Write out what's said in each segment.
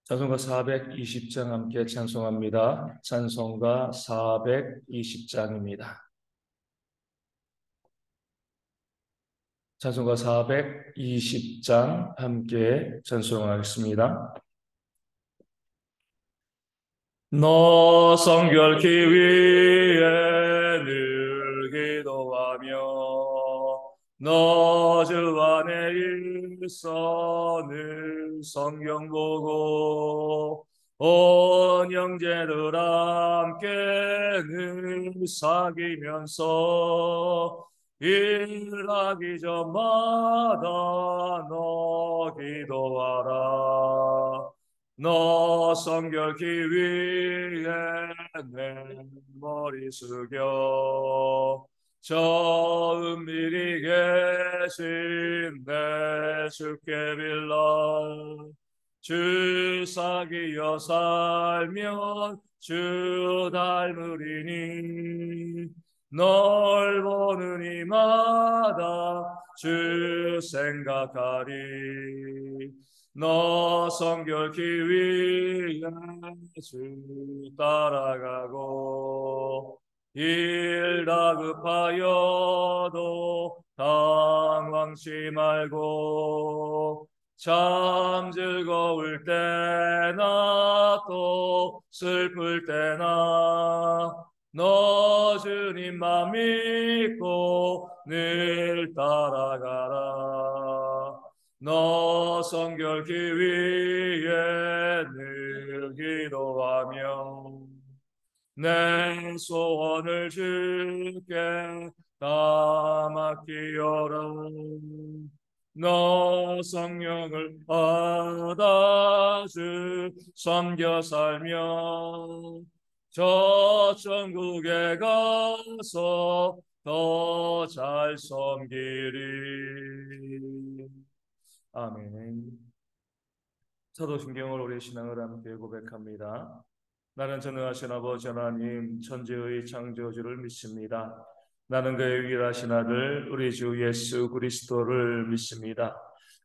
찬송가 420장 함께 찬송합니다. 찬송가 420장입니다. 찬송가 420장 함께 찬송하겠습니다. 너 성결케 위해 늘 기도하며 너 주 안에 있어 늘 성경 보고 온 형제들 함께 늘 사귀면서 일하기 전마다 너 기도하라. 너 성결케 위해 내 머리 숙여 저 은밀히 계신 내 주께 빌라. 주 사귀어 살면 주 닮으리니 널 보는 이마다 주 생각하리. 너 성결케 위해 주 따라가고 일 다급하여도 당황치 말고 참 즐거울 때나 또 슬플 때나 너 주님만 믿고 늘 따라가라. 너 성결케 위해 늘 기도하며 내 소원을 주께 다 맡기어라. 너 성령을 받아 주 섬겨 살며 저 천국에 가서 더 잘 섬기리. 아멘. 사도신경을 우리 신앙을 함께 고백합니다. 나는 전능하신 아버지 하나님 천지의 창조주를 믿습니다. 나는 그의 유일하신 아들 우리 주 예수 그리스도를 믿습니다.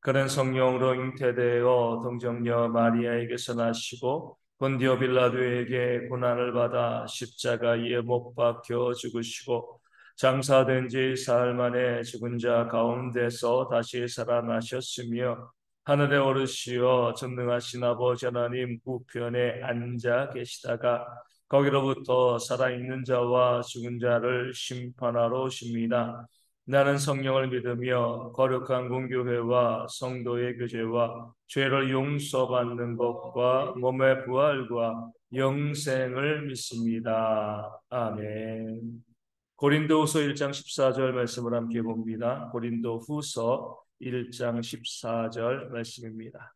그는 성령으로 잉태되어 동정녀 마리아에게서 나시고 본디오 빌라도에게 고난을 받아 십자가에 못 박혀 죽으시고 장사된 지 사흘 만에 죽은 자 가운데서 다시 살아나셨으며 하늘에 오르시어 전능하신 아버지 하나님 우편에 앉아 계시다가 거기로부터 살아있는 자와 죽은 자를 심판하러 오십니다. 나는 성령을 믿으며 거룩한 공교회와 성도의 교제와 죄를 용서받는 것과 몸의 부활과 영생을 믿습니다. 아멘. 고린도후서 1장 14절 말씀을 함께 봅니다. 고린도후서 1장 14절 말씀입니다.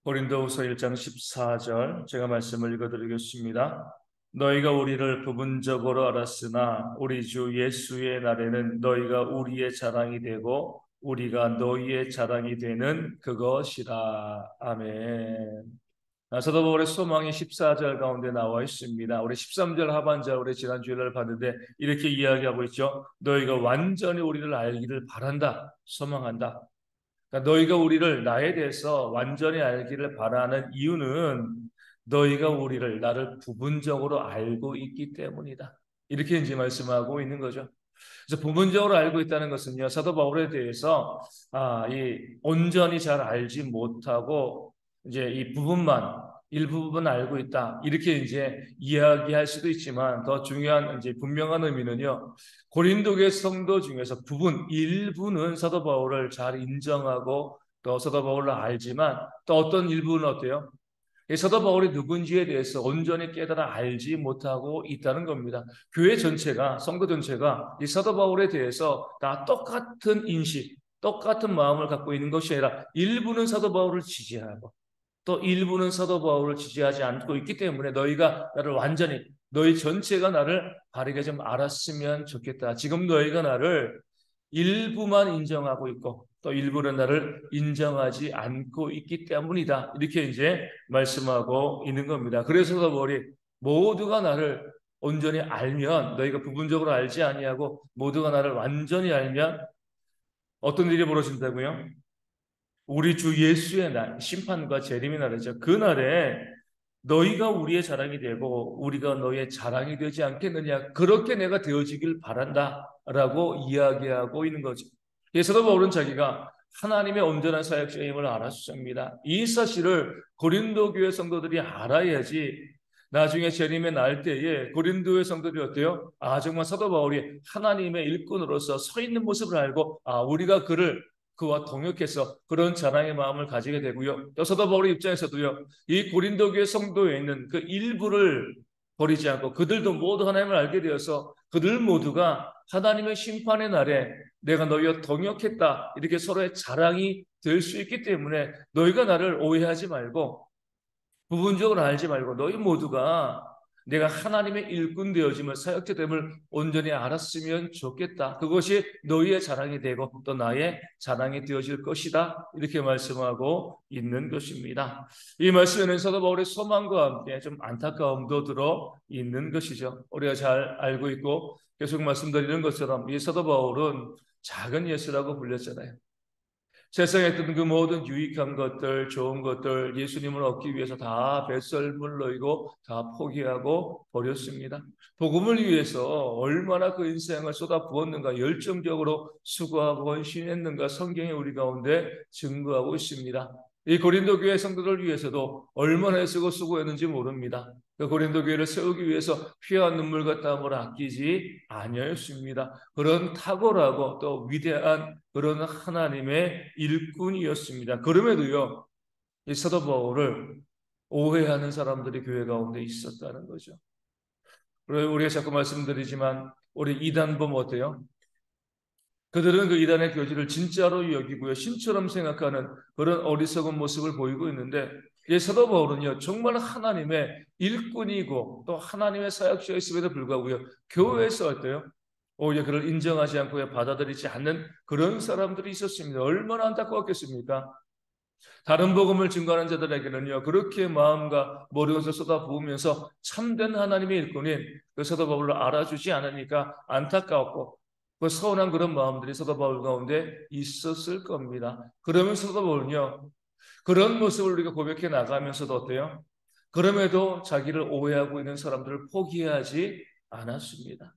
고린도후서 1장 14절 제가 말씀을 읽어드리겠습니다. 너희가 우리를 부분적으로 알았으나 우리 주 예수의 날에는 너희가 우리의 자랑이 되고 우리가 너희의 자랑이 되는 그것이라. 아멘. 사도 바울의 소망이 14절 가운데 나와 있습니다. 우리 13절 하반절 우리 지난 주일날 봤는데 이렇게 이야기하고 있죠. 너희가 완전히 우리를 알기를 바란다, 소망한다. 그러니까 너희가 우리를 나에 대해서 완전히 알기를 바라는 이유는 너희가 우리를 나를 부분적으로 알고 있기 때문이다. 이렇게 이제 말씀하고 있는 거죠. 그래서 부분적으로 알고 있다는 것은요, 사도 바울에 대해서 이 온전히 잘 알지 못하고 이제 이 부분만 일부분 알고 있다 이렇게 이제 이야기할 수도 있지만 더 중요한 이제 분명한 의미는요, 고린도교의 성도 중에서 부분 일부는 사도 바울을 잘 인정하고 또 사도 바울을 알지만 또 어떤 일부는 어때요? 이 사도 바울이 누군지에 대해서 온전히 깨달아 알지 못하고 있다는 겁니다. 교회 전체가, 성도 전체가 이 사도 바울에 대해서 다 똑같은 인식, 똑같은 마음을 갖고 있는 것이 아니라 일부는 사도 바울을 지지하고 또 일부는 사도 바울을 지지하지 않고 있기 때문에 너희가 나를 완전히, 너희 전체가 나를 바르게 좀 알았으면 좋겠다. 지금 너희가 나를 일부만 인정하고 있고 또 일부는 나를 인정하지 않고 있기 때문이다. 이렇게 이제 말씀하고 있는 겁니다. 그래서 사도 바울이 모두가 나를 온전히 알면, 너희가 부분적으로 알지 아니하고 모두가 나를 완전히 알면 어떤 일이 벌어진다고요? 우리 주 예수의 날, 심판과 재림의 날이죠. 그 날에 너희가 우리의 자랑이 되고 우리가 너희의 자랑이 되지 않겠느냐. 그렇게 내가 되어지길 바란다라고 이야기하고 있는 거죠. 사도 바울은 자기가 하나님의 온전한 사역자임을 알았습니다. 이 사실을 고린도 교회 성도들이 알아야지 나중에 재림의 날 때에 고린도의 성도들이 어때요? 정말 사도 바울이 하나님의 일꾼으로서 서 있는 모습을 알고 우리가 그와 동역해서 그런 자랑의 마음을 가지게 되고요. 또 사도 바울의 입장에서도요, 이 고린도 교회 성도에 있는 그 일부를 버리지 않고 그들도 모두 하나님을 알게 되어서 그들 모두가 하나님의 심판의 날에 내가 너희와 동역했다, 이렇게 서로의 자랑이 될 수 있기 때문에 너희가 나를 오해하지 말고 부분적으로 알지 말고 너희 모두가 내가 하나님의 일꾼 되어짐을, 사역자 됨을 온전히 알았으면 좋겠다. 그것이 너희의 자랑이 되고 또 나의 자랑이 되어질 것이다. 이렇게 말씀하고 있는 것입니다. 이 말씀에는 사도 바울의 소망과 함께 좀 안타까움도 들어 있는 것이죠. 우리가 잘 알고 있고 계속 말씀드리는 것처럼 이 사도 바울은 작은 예수라고 불렸잖아요. 세상에 있던 그 모든 유익한 것들, 좋은 것들, 예수님을 얻기 위해서 다 뱃설물 놓이고 다 포기하고 버렸습니다. 복음을 위해서 얼마나 그 인생을 쏟아 부었는가, 열정적으로 수고하고 헌신했는가 성경이 우리 가운데 증거하고 있습니다. 이 고린도 교회 성도들 위해서도 얼마나 애쓰고 수고했는지 모릅니다. 그 고린도 교회를 세우기 위해서 피와 눈물과 땀을 아끼지 아니었습니다. 그런 탁월하고 또 위대한 그런 하나님의 일꾼이었습니다. 그럼에도요, 이 사도 바울을 오해하는 사람들이 교회 가운데 있었다는 거죠. 그리고 우리가 자꾸 말씀드리지만 우리 이단범 어때요? 그들은 그 이단의 교지를 진짜로 여기고요, 신처럼 생각하는 그런 어리석은 모습을 보이고 있는데, 이 사도 바울은요, 정말 하나님의 일꾼이고 또 하나님의 사역자였음에도 불구하고요, 교회에서 어때요? 오히려 그를 인정하지 않고 받아들이지 않는 그런 사람들이 있었습니다. 얼마나 안타까웠겠습니까? 다른 복음을 증거하는 자들에게는요, 그렇게 마음과 머리에서 쏟아부으면서 참된 하나님의 일꾼인 그 사도 바울을 알아주지 않으니까 안타까웠고 그 서운한 그런 마음들이 사도 바울 가운데 있었을 겁니다. 그러면 사도 바울은요, 그런 모습을 우리가 고백해 나가면서도 어때요? 그럼에도 자기를 오해하고 있는 사람들을 포기하지 않았습니다.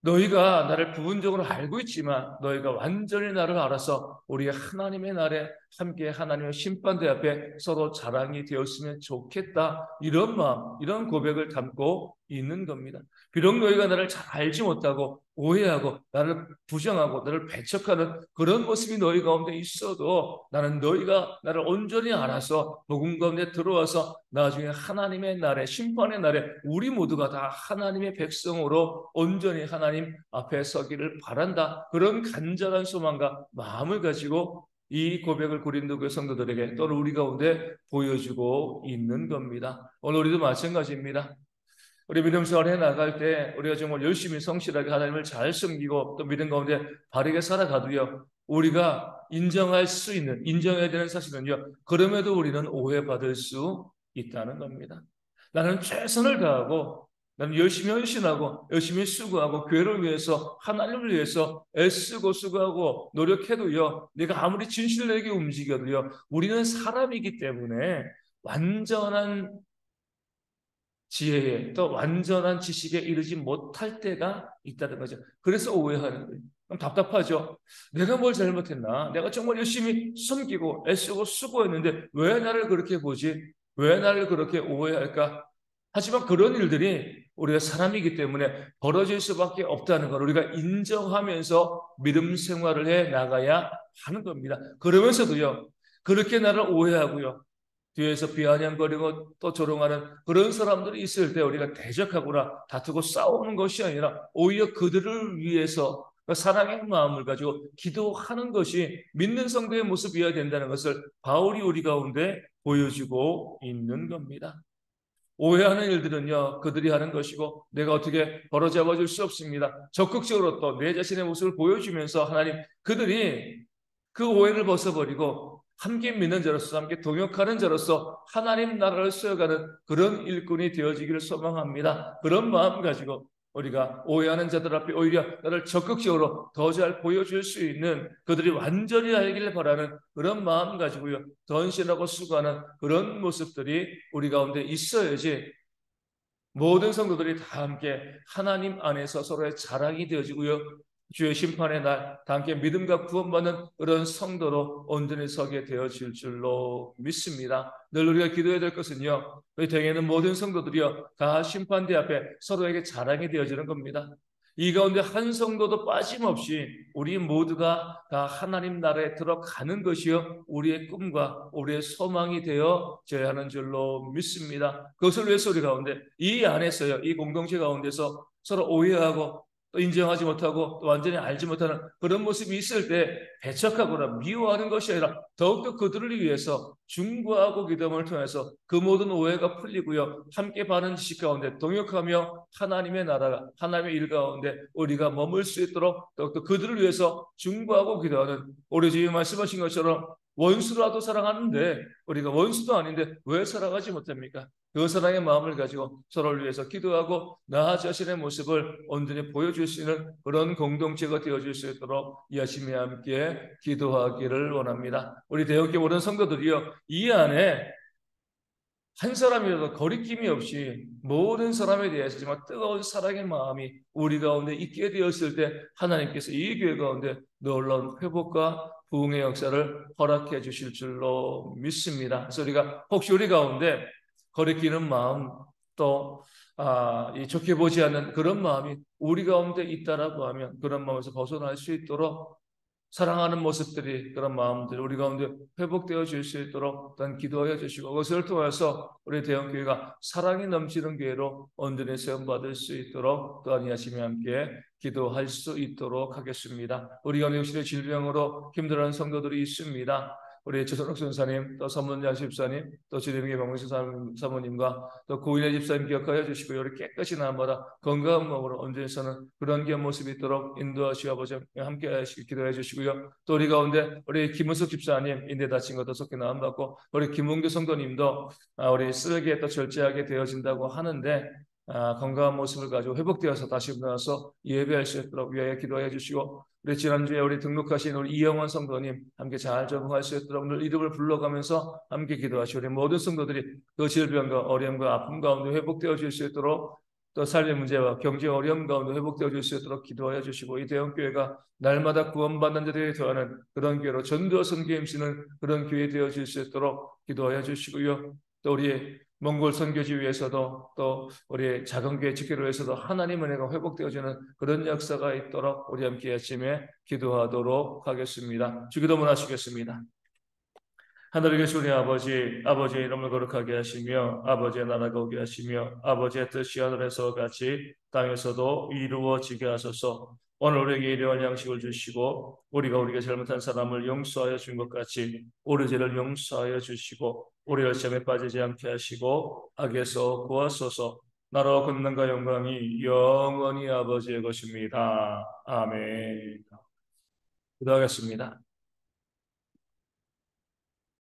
너희가 나를 부분적으로 알고 있지만 너희가 완전히 나를 알아서 우리가 하나님의 날에 함께 하나님의 심판대 앞에 서로 자랑이 되었으면 좋겠다, 이런 마음, 이런 고백을 담고 있는 겁니다. 비록 너희가 나를 잘 알지 못하고 오해하고 나를 부정하고 나를 배척하는 그런 모습이 너희 가운데 있어도 나는 너희가 나를 온전히 알아서 복음 가운데 들어와서 나중에 하나님의 날에, 심판의 날에 우리 모두가 다 하나님의 백성으로 온전히 하나님 앞에 서기를 바란다, 그런 간절한 소망과 마음을 가지고 이 고백을 고린도 교회 성도들에게 또는 우리 가운데 보여주고 있는 겁니다. 오늘 우리도 마찬가지입니다. 우리 믿음 생활 해나갈 때 우리가 정말 열심히 성실하게 하나님을 잘 섬기고 또 믿음 가운데 바르게 살아가도요, 우리가 인정할 수 있는, 인정해야 되는 사실은요, 그럼에도 우리는 오해받을 수 있다는 겁니다. 나는 최선을 다하고 나는 열심히 헌신하고 열심히 수고하고 교회를 위해서, 하나님을 위해서 애쓰고 수고하고 노력해도요, 내가 아무리 진실되게 움직여도요, 우리는 사람이기 때문에 완전한 지혜에 또 완전한 지식에 이르지 못할 때가 있다는 거죠. 그래서 오해하는 거예요. 그럼 답답하죠. 내가 뭘 잘못했나? 내가 정말 열심히 섬기고 애쓰고 수고했는데 왜 나를 그렇게 보지? 왜 나를 그렇게 오해할까? 하지만 그런 일들이 우리가 사람이기 때문에 벌어질 수밖에 없다는 걸 우리가 인정하면서 믿음 생활을 해 나가야 하는 겁니다. 그러면서도요, 그렇게 나를 오해하고요, 뒤에서 비아냥거리고 또 조롱하는 그런 사람들이 있을 때 우리가 대적하거나 다투고 싸우는 것이 아니라 오히려 그들을 위해서 사랑의 마음을 가지고 기도하는 것이 믿는 성도의 모습이어야 된다는 것을 바울이 우리 가운데 보여주고 있는 겁니다. 오해하는 일들은요, 그들이 하는 것이고 내가 어떻게 바로잡아 줄 수 없습니다. 적극적으로 또 내 자신의 모습을 보여주면서 하나님, 그들이 그 오해를 벗어버리고 함께 믿는 자로서 함께 동역하는 자로서 하나님 나라를 세워가는 그런 일꾼이 되어지기를 소망합니다. 그런 마음 가지고 우리가 오해하는 자들 앞에 오히려 나를 적극적으로 더 잘 보여줄 수 있는, 그들이 완전히 알기를 바라는 그런 마음 가지고요, 헌신하고 수고하는 그런 모습들이 우리 가운데 있어야지 모든 성도들이 다 함께 하나님 안에서 서로의 자랑이 되어지고요, 주의 심판의 날 다 함께 믿음과 구원받는 그런 성도로 온전히 서게 되어질 줄로 믿습니다. 늘 우리가 기도해야 될 것은요, 우리 대개 있는 모든 성도들이요 다 심판대 앞에 서로에게 자랑이 되어지는 겁니다. 이 가운데 한 성도도 빠짐없이 우리 모두가 다 하나님 나라에 들어가는 것이요 우리의 꿈과 우리의 소망이 되어져야 하는 줄로 믿습니다. 그것을 위해서 우리 가운데 이 안에서요, 이 공동체 가운데서 서로 오해하고 또 인정하지 못하고 또 완전히 알지 못하는 그런 모습이 있을 때 배척하거나 미워하는 것이 아니라 더욱더 그들을 위해서 중보하고 기도함을 통해서 그 모든 오해가 풀리고요, 함께 바른 지식 가운데 동역하며 하나님의 나라, 하나님의 일 가운데 우리가 머물 수 있도록 더욱더 그들을 위해서 중보하고 기도하는, 우리 주님 말씀하신 것처럼 원수라도 사랑하는데 우리가 원수도 아닌데 왜 사랑하지 못합니까? 그 사랑의 마음을 가지고 서로를 위해서 기도하고 나 자신의 모습을 온전히 보여줄 수 있는 그런 공동체가 되어줄 수 있도록 열심히 함께 기도하기를 원합니다. 우리 대형교 모든 성도들이요, 이 안에 한 사람이라도 거리낌이 없이 모든 사람에 대해서 정말 뜨거운 사랑의 마음이 우리 가운데 있게 되었을 때 하나님께서 이 교회 가운데 놀라운 회복과 부흥의 역사를 허락해 주실 줄로 믿습니다. 그래서 우리가 혹시 우리 가운데 거리끼는 마음, 또 이 좋게 보지 않는 그런 마음이 우리 가운데 있다라고 하면 그런 마음에서 벗어날 수 있도록 사랑하는 모습들이, 그런 마음들이 우리 가운데 회복되어 질 수 있도록 또한 기도하여 주시고, 그것을 통해서 우리 대형교회가 사랑이 넘치는 교회로 온전히 세움받을 수 있도록 또한 열심히 함께 기도할 수 있도록 하겠습니다. 우리 가운데 역시 질병으로 힘들어하는 성도들이 있습니다. 우리 최선옥 선사님, 또 선문자 집사님, 또 주님의 박명수 사모님과 또 고인의 집사님 기억하여 주시고, 우리 깨끗이 날마다 건강한 몸으로 온전히 서는 그런 귀한 모습이 있도록 인도하시고 아버지 함께 하시기 기도해 주시고요. 또 우리 가운데 우리 김은숙 집사님 인대 다친 것도 속히 나음받고, 우리 김문규 성도님도 우리 쓰레기에 또 절제하게 되어진다고 하는데 건강한 모습을 가지고 회복되어서 다시 일어나서 예배할 수 있도록 위하여 기도해 주시고, 우리 지난주에 우리 등록하신 우리 이영원 성도님 함께 잘 적응할 수 있도록 늘 이름을 불러가면서 함께 기도하시고, 우리 모든 성도들이 그 질병과 어려움과 아픔 가운데 회복되어 줄 수 있도록, 또 삶의 문제와 경제 어려움 가운데 회복되어 줄 수 있도록 기도하여 주시고, 이 대형교회가 날마다 구원받는 자들이 더하는 그런 교회로 전도와 선교에 힘쓰는 그런 교회 되어 줄 수 있도록 기도하여 주시고요. 또 우리 몽골 선교지 위해서도, 또 우리 작은 교회 지키를 위해서도 하나님 은혜가 회복되어지는 그런 역사가 있도록 우리 함께 아침에 기도하도록 하겠습니다. 주기도문 하시겠습니다. 하늘에 계신 우리 아버지, 아버지의 이름을 거룩하게 하시며 아버지의 나라가 오게 하시며 아버지의 뜻이 하늘에서 같이 땅에서도 이루어지게 하소서. 오늘 우리에게 일용할 양식을 주시고 우리가 잘못한 사람을 용서하여 준 것 같이 우리 죄를 용서하여 주시고 우리를 시험에 빠지지 않게 하시고 악에서 구하소서. 나라와 권능과 영광이 영원히 아버지의 것입니다. 아멘. 기도하겠습니다.